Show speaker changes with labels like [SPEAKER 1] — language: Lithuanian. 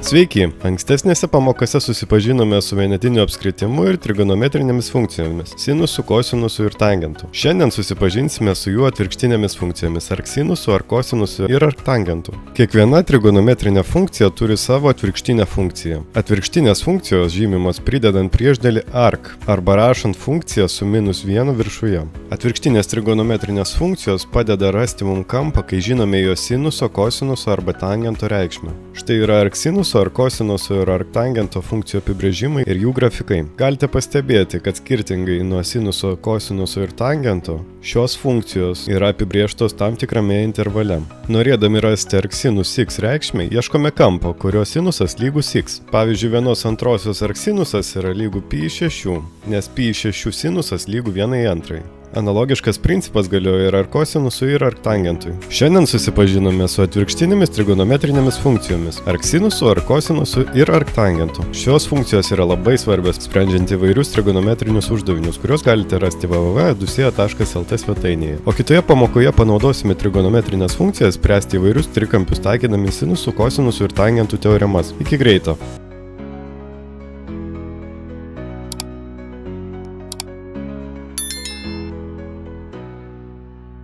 [SPEAKER 1] Sveiki! Ankstesnėse pamokose susipažinome su vienetiniu apskritimu ir trigonometrinėmis funkcijomis – sinusu, kosinusu ir tangentu. Šiandien susipažinsime su jų atvirkštinėmis funkcijomis – arksinusu, arkosinusu ir arktangentu. Kiekviena trigonometrinė funkcija turi savo atvirkštinę funkciją. Atvirkštinės funkcijos žymimos pridedant priešdėlį ark arba rašant funkciją su -1 viršuje. Atvirkštinės trigonometrinės funkcijos padeda rasti mums kampą, kai žinome jo sinuso, kosinuso arba tangento reikšmę. Štai yra arksinuso, arkosinuso ir arktangento funkcijų apibrėžimai ir jų grafikai. Galite pastebėti, kad skirtingai nuo sinuso, kosinuso ir tangento, šios funkcijos yra apibrėžtos tam tikrame intervale. Norėdami rasti arksinus x reikšmę, ieškome kampo, kurio sinusas lygus x. Pavyzdžiui, 1/2 arksinusas yra lygu pi iš 6, nes pi iš 6 sinusas lygu 1/2. Analogiškas principas galioja ir arkosinusui ir arktangentui. Šiandien susipažinome su atvirkštinėmis trigonometrinėmis funkcijomis – arksinusu, arkosinusu ir arktangentu. Šios funkcijos yra labai svarbios, sprendžiant įvairius trigonometrinius uždavinius, kuriuos galite rasti www.edusija.lt svetainėje. O kitoje pamokoje panaudosime trigonometrinės funkcijas spręsti įvairius trikampius taikydami sinusų, kosinusų ir tangentų teoremas. Iki greito!